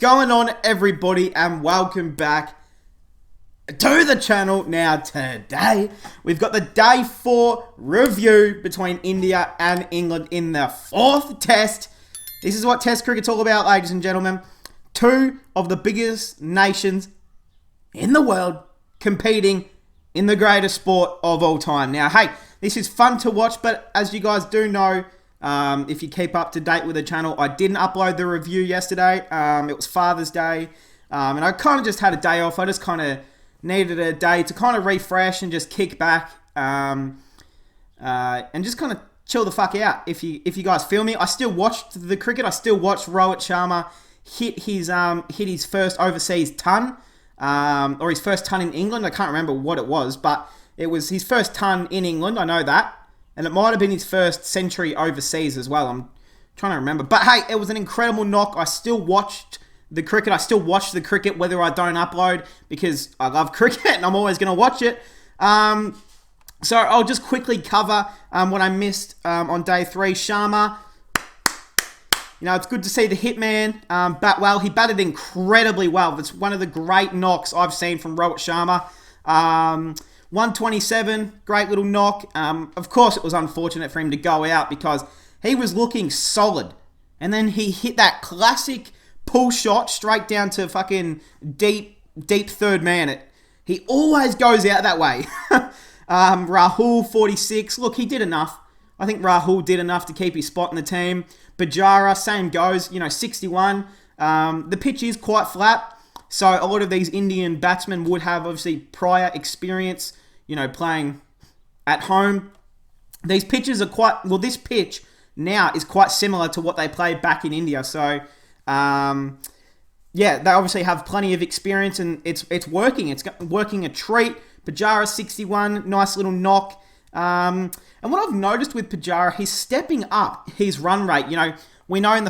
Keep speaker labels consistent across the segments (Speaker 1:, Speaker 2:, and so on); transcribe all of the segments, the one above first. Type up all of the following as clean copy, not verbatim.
Speaker 1: going on, everybody, and welcome back to the channel. Now today we've got the day 4 review between India and England in the 4th test. This is what test cricket's all about, ladies and gentlemen. Two of the biggest nations in the world competing in the greatest sport of all time. Now, hey, this is fun to watch, but as you guys do know, if you keep up to date with the channel, I didn't upload the review yesterday. It was Father's Day, and I kind of just had a day off. I just kind of needed a day to kind of refresh and just kick back, and just kind of chill the fuck out. If you guys feel me, I still watched the cricket. I still watched Rohit Sharma hit his first overseas ton, or his first ton in England. I can't remember what it was, but it was his first ton in England. I know that. And it might have been his first century overseas as well. I'm trying to remember. But hey, it was an incredible knock. I still watched the cricket. I still watch the cricket whether I don't upload because I love cricket and I'm always going to watch it. So I'll just quickly cover what I missed on day 3. Sharma, you know, it's good to see the hitman bat well. He batted incredibly well. It's one of the great knocks I've seen from Rohit Sharma. 127, great little knock. Of course, it was unfortunate for him to go out because he was looking solid. And then he hit that classic pull shot straight down to fucking deep third man. He always goes out that way. Rahul, 46. Look, he did enough. I think Rahul did enough to keep his spot in the team. Pujara, same goes, 61. The pitch is quite flat. So a lot of these Indian batsmen would have obviously prior experience, playing at home. These pitches are this pitch now is quite similar to what they played back in India. So, they obviously have plenty of experience and it's working. It's working a treat. Pujara, 61, nice little knock. And what I've noticed with Pujara, he's stepping up his run rate. We know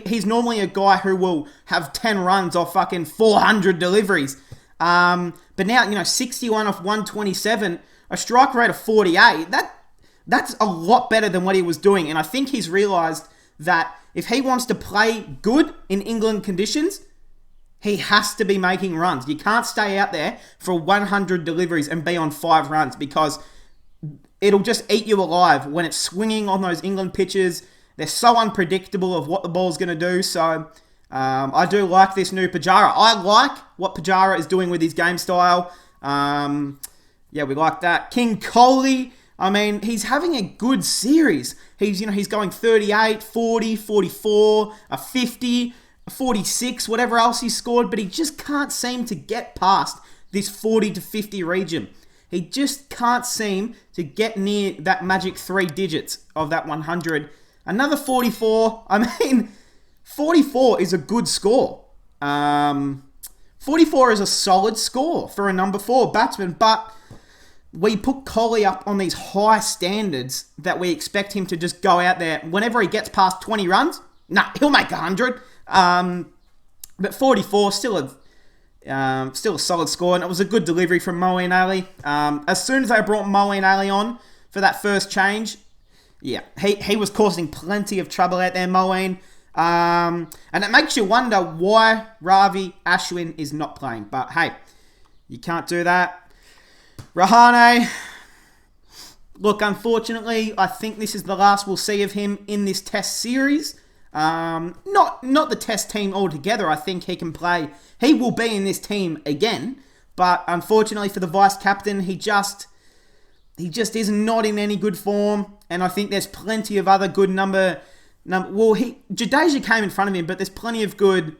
Speaker 1: he's normally a guy who will have 10 runs off fucking 400 deliveries. But now, 61 off 127, a strike rate of 48, that's a lot better than what he was doing. And I think he's realised that if he wants to play good in England conditions, he has to be making runs. You can't stay out there for 100 deliveries and be on 5 runs because it'll just eat you alive when it's swinging on those England pitches. They're so unpredictable of what the ball's going to do. So I do like this new Pujara. I like what Pujara is doing with his game style. We like that. King Kohli, he's having a good series. He's going 38, 40, 44, a 50, a 46, whatever else he scored. But he just can't seem to get past this 40 to 50 region. He just can't seem to get near that magic 3 digits of that 100. Another 44. 44 is a good score. 44 is a solid score for a number 4 batsman, but we put Kohli up on these high standards that we expect him to just go out there. Whenever he gets past 20 runs, he'll make 100. But 44, still a solid score, and it was a good delivery from Moeen Ali. As soon as they brought Moeen Ali on for that first change, he was causing plenty of trouble out there, Moeen. And it makes you wonder why Ravi Ashwin is not playing. But hey, you can't do that. Rahane, look, unfortunately, I think this is the last we'll see of him in this test series. Not the test team altogether. I think he can play. He will be in this team again. But unfortunately for the vice captain, he just is not in any good form. And I think there's plenty of other good Jadeja came in front of him, but there's plenty of good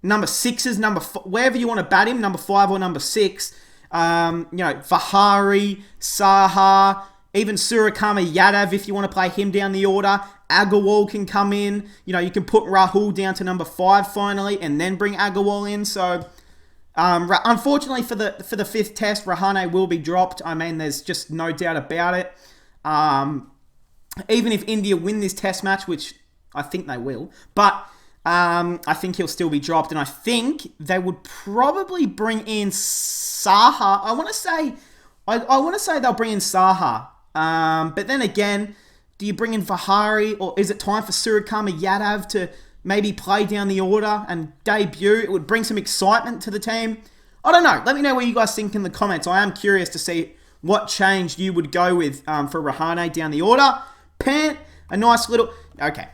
Speaker 1: number 6s, wherever you want to bat him, number 5 or number 6. Vihari, Saha, even Suryakumar Yadav if you want to play him down the order. Agarwal can come in. You can put Rahul down to number 5 finally and then bring Agarwal in. So, unfortunately for the 5th test, Rahane will be dropped. There's just no doubt about it. Even if India win this test match, which I think they will, but I think he'll still be dropped. And I think they would probably bring in Saha. I want to say they'll bring in Saha. But then again, do you bring in Vihari, or is it time for Suryakumar Yadav maybe play down the order and debut. It would bring some excitement to the team. I don't know. Let me know what you guys think in the comments. I am curious to see what change you would go with for Rahane down the order. Pant, a nice little... Okay.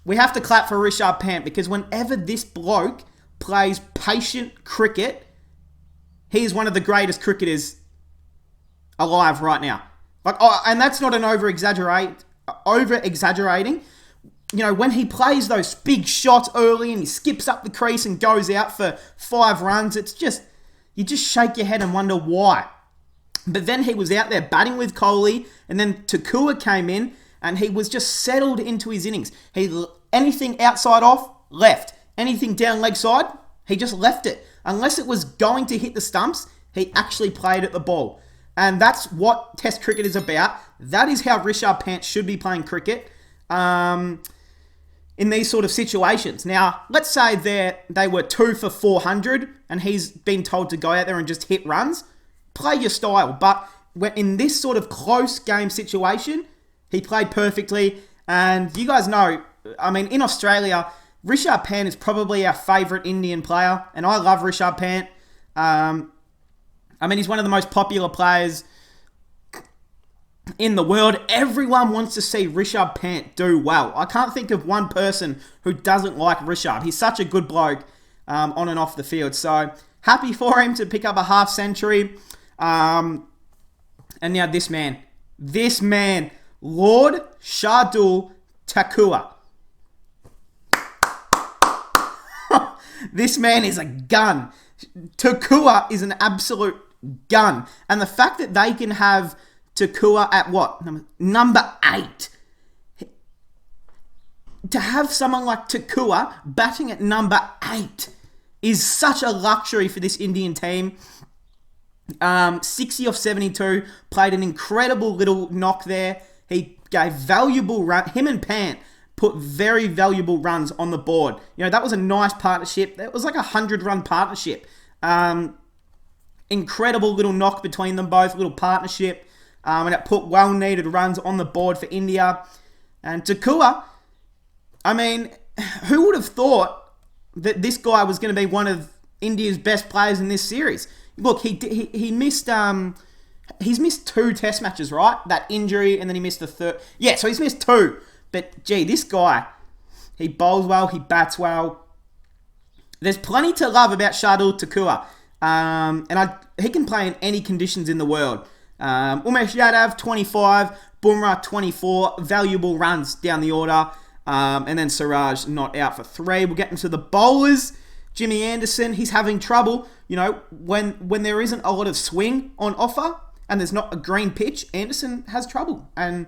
Speaker 1: We have to clap for Rishabh Pant because whenever this bloke plays patient cricket, he is one of the greatest cricketers alive right now. And that's not an over-exaggerating. You know, when he plays those big shots early and he skips up the crease and goes out for 5 runs, it's just... You just shake your head and wonder why. But then he was out there batting with Kohli, and then Thakur came in, and he was just settled into his innings. Anything outside off, left. Anything down leg side, he just left it. Unless it was going to hit the stumps, he actually played at the ball. And that's what Test cricket is about. That is how Rishabh Pant should be playing cricket in these sort of situations. Now, let's say they were 2 for 400, and he's been told to go out there and just hit runs. Play your style, but in this sort of close game situation, he played perfectly. And you guys know, I mean, in Australia, Rishabh Pant is probably our favourite Indian player, and I love Rishabh Pant. I mean, he's one of the most popular players in the world. Everyone wants to see Rishabh Pant do well. I can't think of one person who doesn't like Rishabh. He's such a good bloke on and off the field. So, happy for him to pick up a half century. And now this man, Lord Shardul Thakur. This man is a gun. Thakur is an absolute gun. And the fact that they can have Thakur at what? Number 8. To have someone like Thakur batting at number 8 is such a luxury for this Indian team. 60 off 72, played an incredible little knock there. He gave valuable run. Him and Pant put very valuable runs on the board. You know, that was a nice partnership. That was like a 100-run partnership. Incredible little knock between them both, little partnership. And it put well-needed runs on the board for India. And Thakur, I mean, who would have thought that this guy was going to be one of India's best players in this series? Look, he missed he's missed 2 test matches, right? That injury, and then he missed the 3rd. Yeah, so he's missed 2. But gee, this guy, he bowls well, he bats well. There's plenty to love about Shardul Thakur, he can play in any conditions in the world. Umesh Yadav 25, Bumrah 24, valuable runs down the order, and then Siraj not out for 3. We'll get into the bowlers. Jimmy Anderson, he's having trouble. You know, when there isn't a lot of swing on offer and there's not a green pitch, Anderson has trouble. And,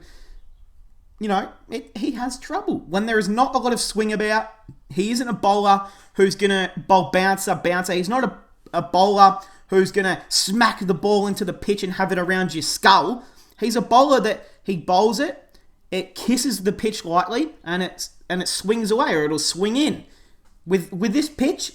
Speaker 1: you know, he has trouble. When there is not a lot of swing about, he isn't a bowler who's going to bowl bouncer. He's not a bowler who's going to smack the ball into the pitch and have it around your skull. He's a bowler that he bowls it kisses the pitch lightly, and it swings away, or it'll swing in. With this pitch,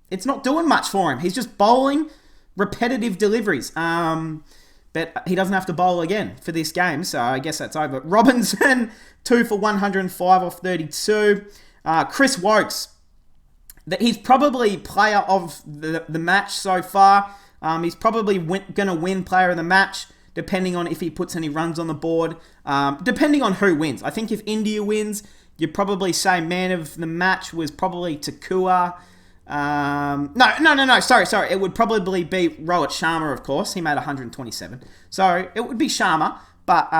Speaker 1: it's not doing much for him. He's just bowling repetitive deliveries. But he doesn't have to bowl again for this game, so I guess that's over. Robinson, 2 for 105 off 32. Chris Wokes, he's probably player of the match so far. He's probably going to win player of the match, depending on if he puts any runs on the board. Depending on who wins. I think if India wins, you'd probably say man of the match was probably Thakur. No. Sorry. It would probably be Rohit Sharma, of course. He made 127. So it would be Sharma. But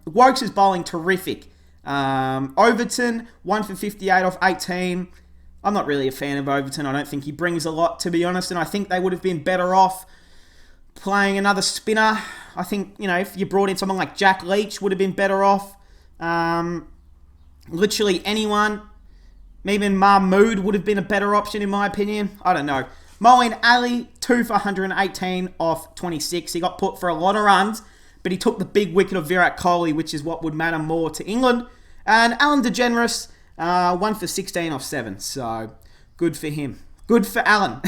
Speaker 1: Wokes is bowling terrific. Overton, 1 for 58 off 18. I'm not really a fan of Overton. I don't think he brings a lot, to be honest. And I think they would have been better off playing another spinner. I think, you know, if you brought in someone like Jack Leach, would have been better off. Literally anyone. Maybe Mahmood would have been a better option, in my opinion. I don't know. Moeen Ali, 2 for 118 off 26. He got put for a lot of runs, but he took the big wicket of Virat Kohli, which is what would matter more to England. And Alan DeGeneres, 1 for 16 off 7. So, good for him. Good for Alan.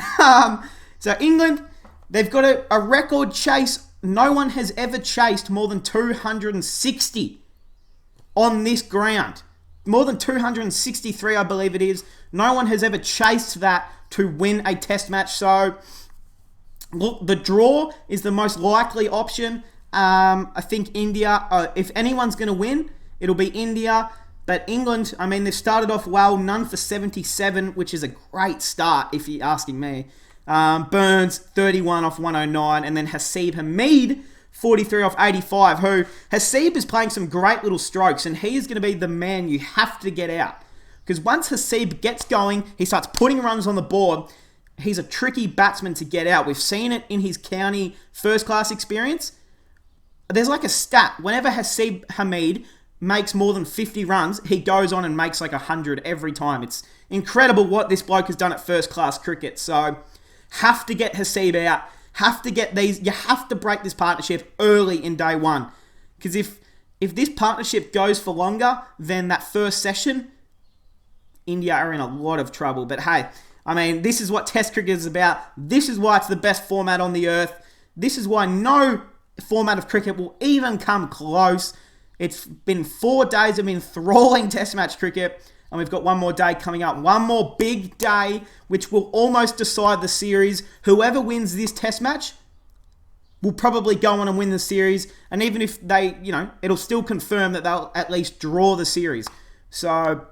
Speaker 1: So, England, they've got a record chase. No one has ever chased more than 260 on this ground. more than 263, I believe it is. No one has ever chased that to win a test match. So, look, the draw is the most likely option. I think India, if anyone's going to win, it'll be India. But England, I mean, they've started off well. None for 77, which is a great start, if you're asking me. Burns, 31 off 109. And then Hasib Hamid, 43 off 85, who Hasib is playing some great little strokes, and he is going to be the man you have to get out. Because once Hasib gets going, he starts putting runs on the board. He's a tricky batsman to get out. We've seen it in his county first-class experience. There's like a stat. Whenever Hasib Hamid makes more than 50 runs, he goes on and makes like 100 every time. It's incredible what this bloke has done at first-class cricket. So, have to get Hasib out. Have to get these. You have to break this partnership early in day one. Because if this partnership goes for longer than that first session, India are in a lot of trouble. But hey, I mean, this is what Test cricket is about. This is why it's the best format on the earth. This is why no format of cricket will even come close. It's been 4 days of enthralling Test match cricket. And we've got one more day coming up. One more big day, which will almost decide the series. Whoever wins this test match will probably go on and win the series. And even if they, it'll still confirm that they'll at least draw the series. So,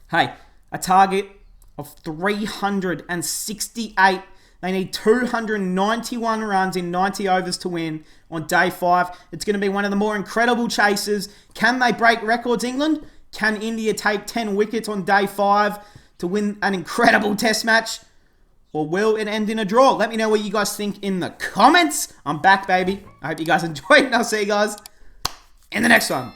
Speaker 1: hey, a target of 368. They need 291 runs in 90 overs to win on day 5. It's going to be one of the more incredible chases. Can they break records, England? Can India take 10 wickets on day 5 to win an incredible test match? Or will it end in a draw? Let me know what you guys think in the comments. I'm back, baby. I hope you guys enjoyed, and I'll see you guys in the next one.